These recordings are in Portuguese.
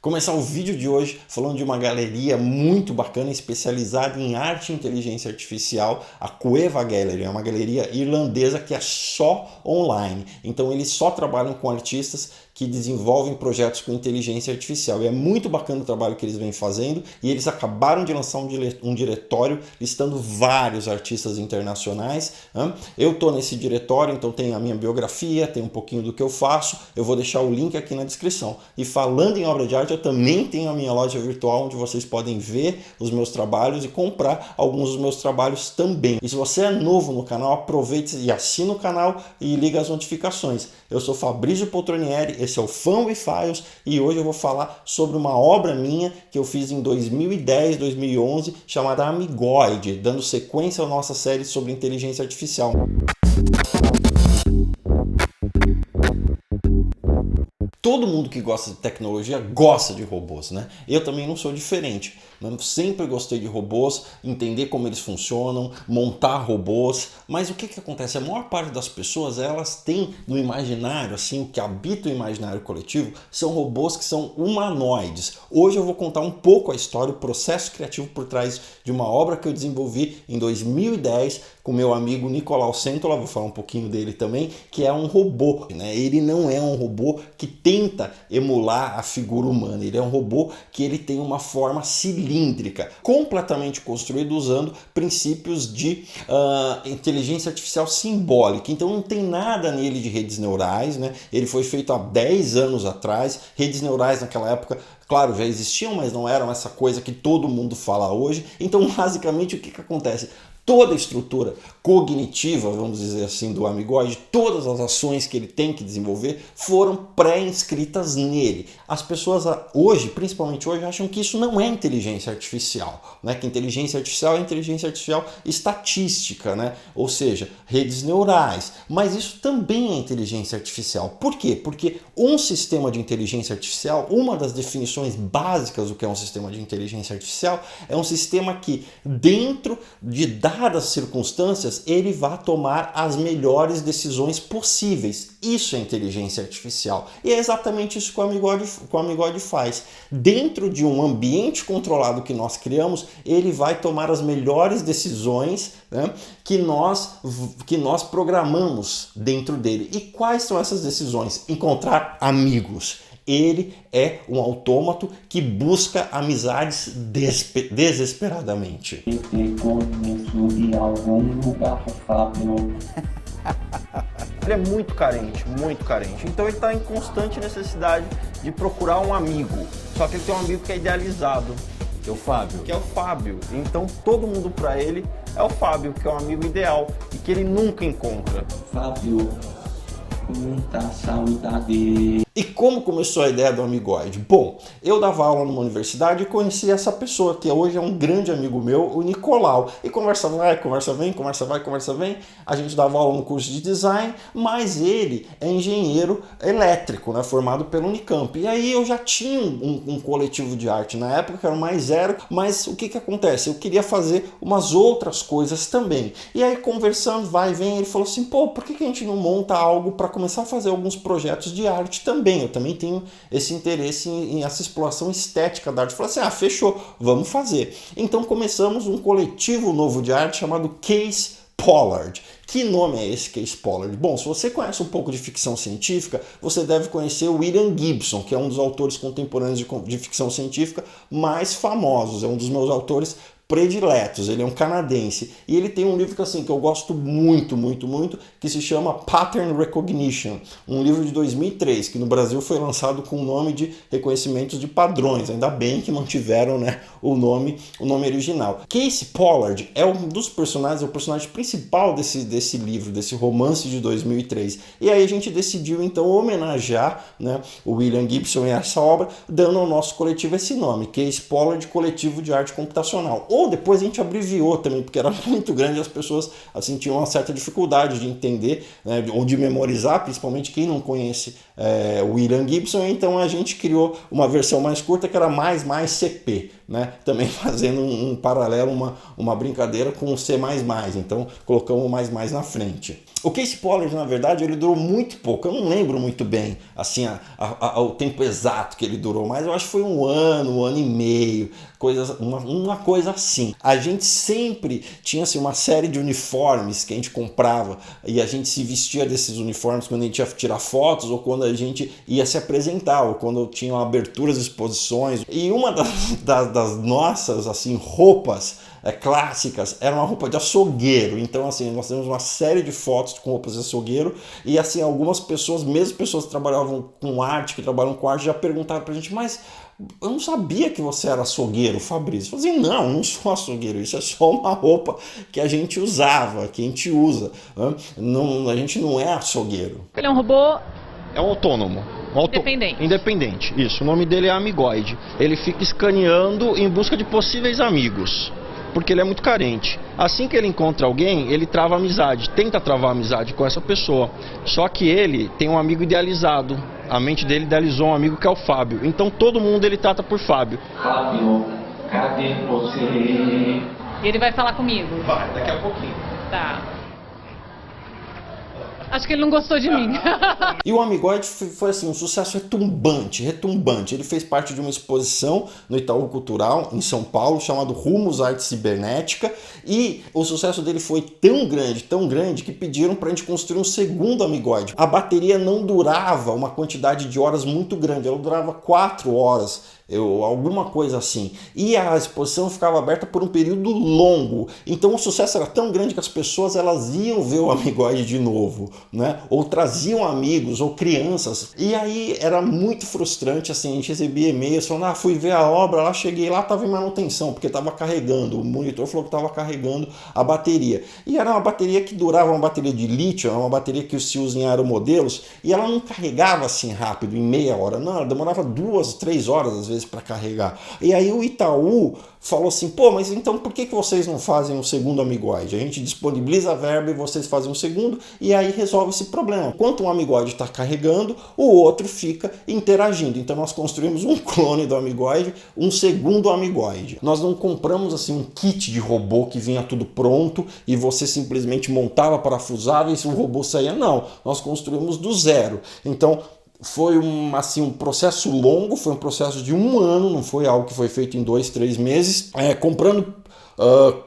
Começar o vídeo de hoje falando de uma galeria muito bacana especializada em arte e inteligência artificial, a Coeva Gallery. É uma galeria irlandesa que é só online, então eles só trabalham com artistas que desenvolvem projetos com inteligência artificial. E é muito bacana o trabalho que eles vêm fazendo, e eles acabaram de lançar um diretório listando vários artistas internacionais. Eu estou nesse diretório, então tem a minha biografia, tem um pouquinho do que eu faço, eu vou deixar o link aqui na descrição. E falando em obra de arte, eu também tenho a minha loja virtual, onde vocês podem ver os meus trabalhos e comprar alguns dos meus trabalhos também. E se você é novo no canal, aproveite e assina o canal e liga as notificações. Eu sou Fabrício Poltronieri, esse é o Fan with Files, e hoje eu vou falar sobre uma obra minha que eu fiz em 2010, 2011, chamada Amigoide, dando sequência à nossa série sobre inteligência artificial. Todo mundo que gosta de tecnologia gosta de robôs, né? Eu também não sou diferente. Eu sempre gostei de robôs, entender como eles funcionam, montar robôs. Mas o que acontece? A maior parte das pessoas, elas têm no imaginário, assim, o que habita o imaginário coletivo, são robôs que são humanoides. Hoje eu vou contar um pouco a história, o processo criativo por trás de uma obra que eu desenvolvi em 2010 com meu amigo Nicolau Sentola, vou falar um pouquinho dele também, que é um robô, né? Ele não é um robô que tenta emular a figura humana, ele é um robô que ele tem uma forma cilíndrica, completamente construído usando princípios de inteligência artificial simbólica. Então não tem nada nele de redes neurais, né? Ele foi feito há 10 anos atrás, redes neurais naquela época, claro, já existiam, mas não eram essa coisa que todo mundo fala hoje. Então basicamente o que acontece? Toda a estrutura cognitiva, vamos dizer assim, do Amigoide, todas as ações que ele tem que desenvolver foram pré-inscritas nele. As pessoas hoje, principalmente hoje, acham que isso não é inteligência artificial, né? Que inteligência artificial é inteligência artificial estatística, né? Ou seja, redes neurais. Mas isso também é inteligência artificial. Por quê? Porque um sistema de inteligência artificial, uma das definições básicas do que é um sistema de inteligência artificial, é um sistema que, dentro de dadas circunstâncias, ele vai tomar as melhores decisões possíveis. Isso é inteligência artificial. E é exatamente isso que o Amigoide faz. Dentro de um ambiente controlado que nós criamos, ele vai tomar as melhores decisões, né, que nós programamos dentro dele. E quais são essas decisões? Encontrar amigos. Ele é um autômato que busca amizades desesperadamente. Ele é muito carente, muito carente. Então ele está em constante necessidade de procurar um amigo. Só que ele tem um amigo que é idealizado, que é o Fábio. Então todo mundo para ele é o Fábio, que é um amigo ideal e que ele nunca encontra. Fábio, muita saudade. E como começou a ideia do Amigoide? Bom, eu dava aula numa universidade e conheci essa pessoa, que hoje é um grande amigo meu, o Nicolau. E conversa vai, conversa vem, conversa vai, conversa vem. A gente dava aula no curso de design, mas ele é engenheiro elétrico, né, formado pelo Unicamp. E aí eu já tinha um coletivo de arte na época, que era o Mais Zero, mas o que acontece? Eu queria fazer umas outras coisas também. E aí conversando, vai e vem, ele falou assim, pô, por que a gente não monta algo para começar a fazer alguns projetos de arte também? Eu também tenho esse interesse em essa exploração estética da arte. Eu falei assim, fechou, vamos fazer. Então começamos um coletivo novo de arte chamado Case Pollard. Que nome é esse, Case Pollard? Bom, se você conhece um pouco de ficção científica, você deve conhecer o William Gibson, que é um dos autores contemporâneos de ficção científica mais famosos, é um dos meus autores prediletos, ele é um canadense, e ele tem um livro que, assim, que eu gosto muito, que se chama Pattern Recognition, um livro de 2003, que no Brasil foi lançado com o nome de Reconhecimentos de Padrões, ainda bem que mantiveram, né, o nome original. Case Pollard é um dos personagens, é o personagem principal desse livro, desse romance de 2003, e aí a gente decidiu então homenagear, né, o William Gibson e essa obra, dando ao nosso coletivo esse nome, Case Pollard Coletivo de Arte Computacional. Ou depois a gente abreviou também, porque era muito grande e as pessoas assim, tinham uma certa dificuldade de entender, né, ou de memorizar, principalmente quem não conhece o William Gibson. Então a gente criou uma versão mais curta que era mais CP, né? Também fazendo um paralelo, uma brincadeira com o C++, então colocamos o mais na frente. O Casey Pollard, na verdade, ele durou muito pouco. Eu não lembro muito bem assim, o tempo exato que ele durou, mas eu acho que foi um ano e meio, uma coisa assim. A gente sempre tinha assim, uma série de uniformes que a gente comprava e a gente se vestia desses uniformes quando a gente ia tirar fotos ou quando a gente ia se apresentar ou quando tinham aberturas, exposições. E uma das nossas assim, roupas clássicas era uma roupa de açougueiro. Então assim, nós temos uma série de fotos com roupas de açougueiro e assim, algumas pessoas, mesmo pessoas que trabalhavam com arte, que trabalham com arte, já perguntaram pra gente, mas eu não sabia que você era açougueiro, Fabrício. Eu falei, não sou açougueiro, isso é só uma roupa que a gente usava, que a gente usa. Não, a gente não é açougueiro. Ele é um robô... É um autônomo. Independente. Independente, isso. O nome dele é Amigoide. Ele fica escaneando em busca de possíveis amigos, porque ele é muito carente. Assim que ele encontra alguém, ele trava amizade, tenta travar amizade com essa pessoa. Só que ele tem um amigo idealizado. A mente dele idealizou um amigo que é o Fábio. Então todo mundo ele trata por Fábio. Fábio, cadê você? E ele vai falar comigo? Vai, daqui a pouquinho. Tá. Acho que ele não gostou de mim. E o Amigoide foi assim, um sucesso retumbante. Ele fez parte de uma exposição no Itaú Cultural, em São Paulo, chamado Rumos Arte Cibernética, e o sucesso dele foi tão grande, que pediram para a gente construir um segundo Amigoide. A bateria não durava uma quantidade de horas muito grande, ela durava 4 horas. Alguma coisa assim. E a exposição ficava aberta por um período longo. Então o sucesso era tão grande que as pessoas elas iam ver o Amigoide de novo, né? Ou traziam amigos ou crianças. E aí era muito frustrante, assim, a gente recebia e-mails falando, fui ver a obra, lá cheguei lá, estava em manutenção, porque estava carregando. O monitor falou que estava carregando a bateria. E era uma bateria que durava, uma bateria de lítio, era uma bateria que se usa em aeromodelos, e ela não carregava assim rápido, em meia hora. Não, ela demorava 2, 3 horas às vezes para carregar. E aí o Itaú falou assim, pô, mas então por que vocês não fazem um segundo Amigoide? A gente disponibiliza a verba e vocês fazem um segundo e aí resolve esse problema. Enquanto um Amigoide está carregando, o outro fica interagindo. Então nós construímos um clone do Amigoide, um segundo Amigoide. Nós não compramos assim um kit de robô que vinha tudo pronto e você simplesmente montava, parafusava e o robô saía. Não, nós construímos do zero. Então foi um processo longo, foi um processo de 1 ano, não foi algo que foi feito em 2, 3 meses, comprando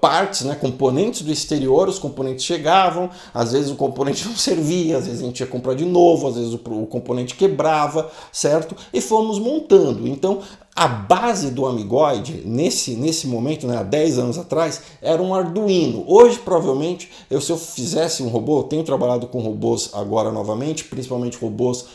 partes, né, componentes do exterior. Os componentes chegavam, às vezes o componente não servia, às vezes a gente ia comprar de novo, às vezes o componente quebrava, certo? E fomos montando. Então a base do Amigoide, nesse momento, né, há 10 anos atrás, era um Arduino. Hoje, provavelmente, se eu fizesse um robô, eu tenho trabalhado com robôs agora novamente, principalmente robôs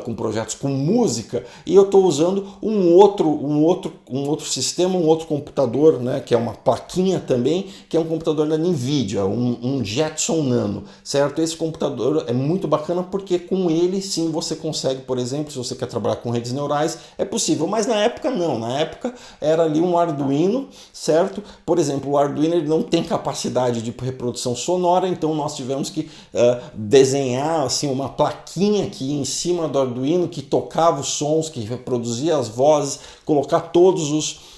com projetos com música, e eu estou usando um outro sistema, um outro computador, né, que é uma plaquinha também, que é um computador da NVIDIA, um Jetson Nano, certo? Esse computador é muito bacana porque com ele sim você consegue, por exemplo, se você quer trabalhar com redes neurais, é possível, mas na época não, na época era ali um Arduino, certo? Por exemplo, o Arduino ele não tem capacidade de reprodução sonora, então nós tivemos que desenhar assim, uma plaquinha aqui em cima do Arduino que tocava os sons, que reproduzia as vozes, colocar todos os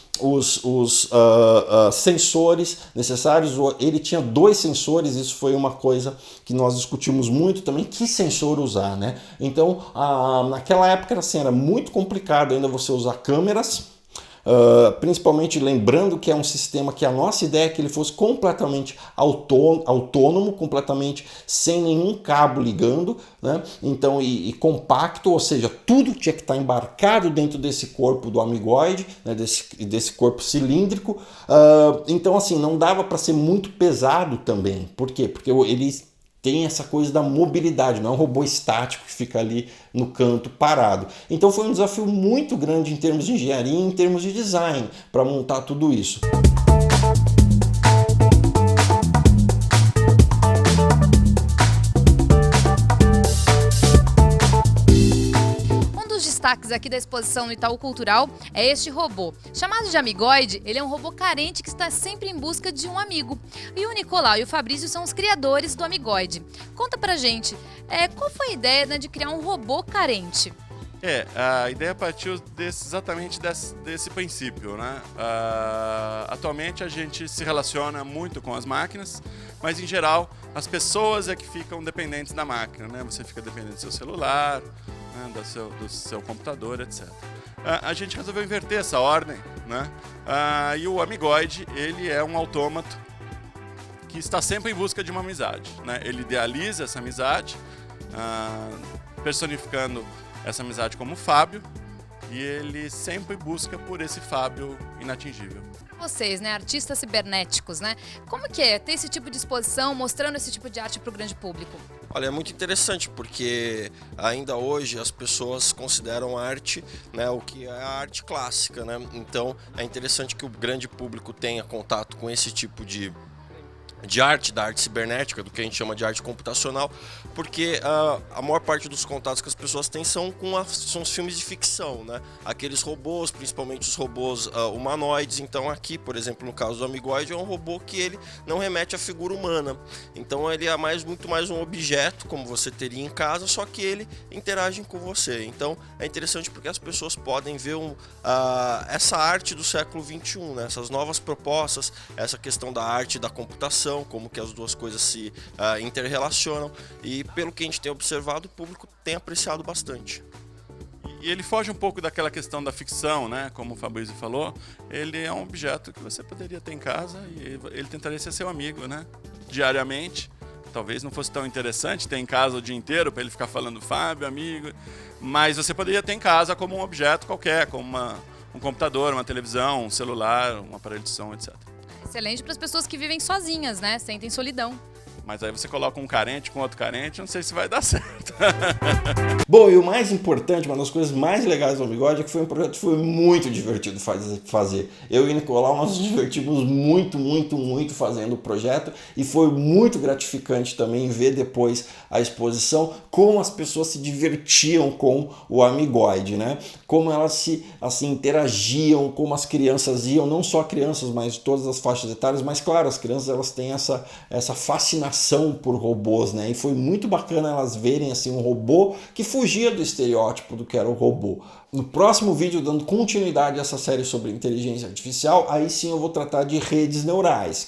sensores necessários. Ele tinha 2 sensores, isso foi uma coisa que nós discutimos muito também, que sensor usar, né? Então, naquela época era muito complicado ainda você usar câmeras, principalmente lembrando que é um sistema que a nossa ideia é que ele fosse completamente autônomo, completamente sem nenhum cabo ligando, né? Então, e compacto, ou seja, tudo tinha que estar embarcado dentro desse corpo do Amigoide, né? desse corpo cilíndrico. Então, assim, não dava para ser muito pesado também. Por quê? Porque ele tem essa coisa da mobilidade, não é um robô estático que fica ali no canto parado. Então foi um desafio muito grande em termos de engenharia e em termos de design para montar tudo isso. Destaques aqui da exposição no Itaú Cultural é este robô. Chamado de Amigoide, ele é um robô carente que está sempre em busca de um amigo. E o Nicolau e o Fabrício são os criadores do Amigoide. Conta pra gente, qual foi a ideia, né, de criar um robô carente? A ideia partiu exatamente desse princípio, né? Atualmente a gente se relaciona muito com as máquinas, mas em geral as pessoas é que ficam dependentes da máquina, né? Você fica dependente do seu celular, né? do seu computador, etc. A gente resolveu inverter essa ordem, né? E o Amigoide, ele é um autômato que está sempre em busca de uma amizade, né? Ele idealiza essa amizade, personificando essa amizade como Fábio, e ele sempre busca por esse Fábio inatingível. Vocês, né, artistas cibernéticos, né? Como que é ter esse tipo de exposição, mostrando esse tipo de arte para o grande público? Olha, é muito interessante porque ainda hoje as pessoas consideram a arte, né, o que é a arte clássica, né? Então é interessante que o grande público tenha contato com esse tipo de arte, da arte cibernética, do que a gente chama de arte computacional, porque a maior parte dos contatos que as pessoas têm são são os filmes de ficção, né? Aqueles robôs, principalmente os robôs humanoides. Então aqui, por exemplo, no caso do Amigoide, é um robô que ele não remete à figura humana. Então ele é muito mais um objeto, como você teria em casa, só que ele interage com você. Então é interessante porque as pessoas podem ver essa arte do século XXI, né? Essas novas propostas, essa questão da arte e da computação, como que as duas coisas se interrelacionam, e pelo que a gente tem observado, o público tem apreciado bastante. E ele foge um pouco daquela questão da ficção, né? Como o Fabrício falou, ele é um objeto que você poderia ter em casa e ele tentaria ser seu amigo, né? Diariamente. Talvez não fosse tão interessante ter em casa o dia inteiro para ele ficar falando Fábio, amigo, mas você poderia ter em casa como um objeto qualquer, como um computador, uma televisão, um celular, um aparelho de som, etc. Excelente para as pessoas que vivem sozinhas, né? Sentem solidão. Mas aí você coloca um carente com outro carente, não sei se vai dar certo. Bom, e o mais importante, uma das coisas mais legais do Amigoide é que foi um projeto que foi muito divertido fazer. Eu e o Nicolau, nós nos divertimos muito fazendo o projeto, e foi muito gratificante também ver depois a exposição, como as pessoas se divertiam com o Amigoide, né? Como elas se interagiam, como as crianças iam, não só crianças, mas todas as faixas etárias, mas claro, as crianças elas têm essa fascinação por robôs, né? E foi muito bacana elas verem assim um robô que fugia do estereótipo do que era o robô. No próximo vídeo, dando continuidade a essa série sobre inteligência artificial, aí sim eu vou tratar de redes neurais.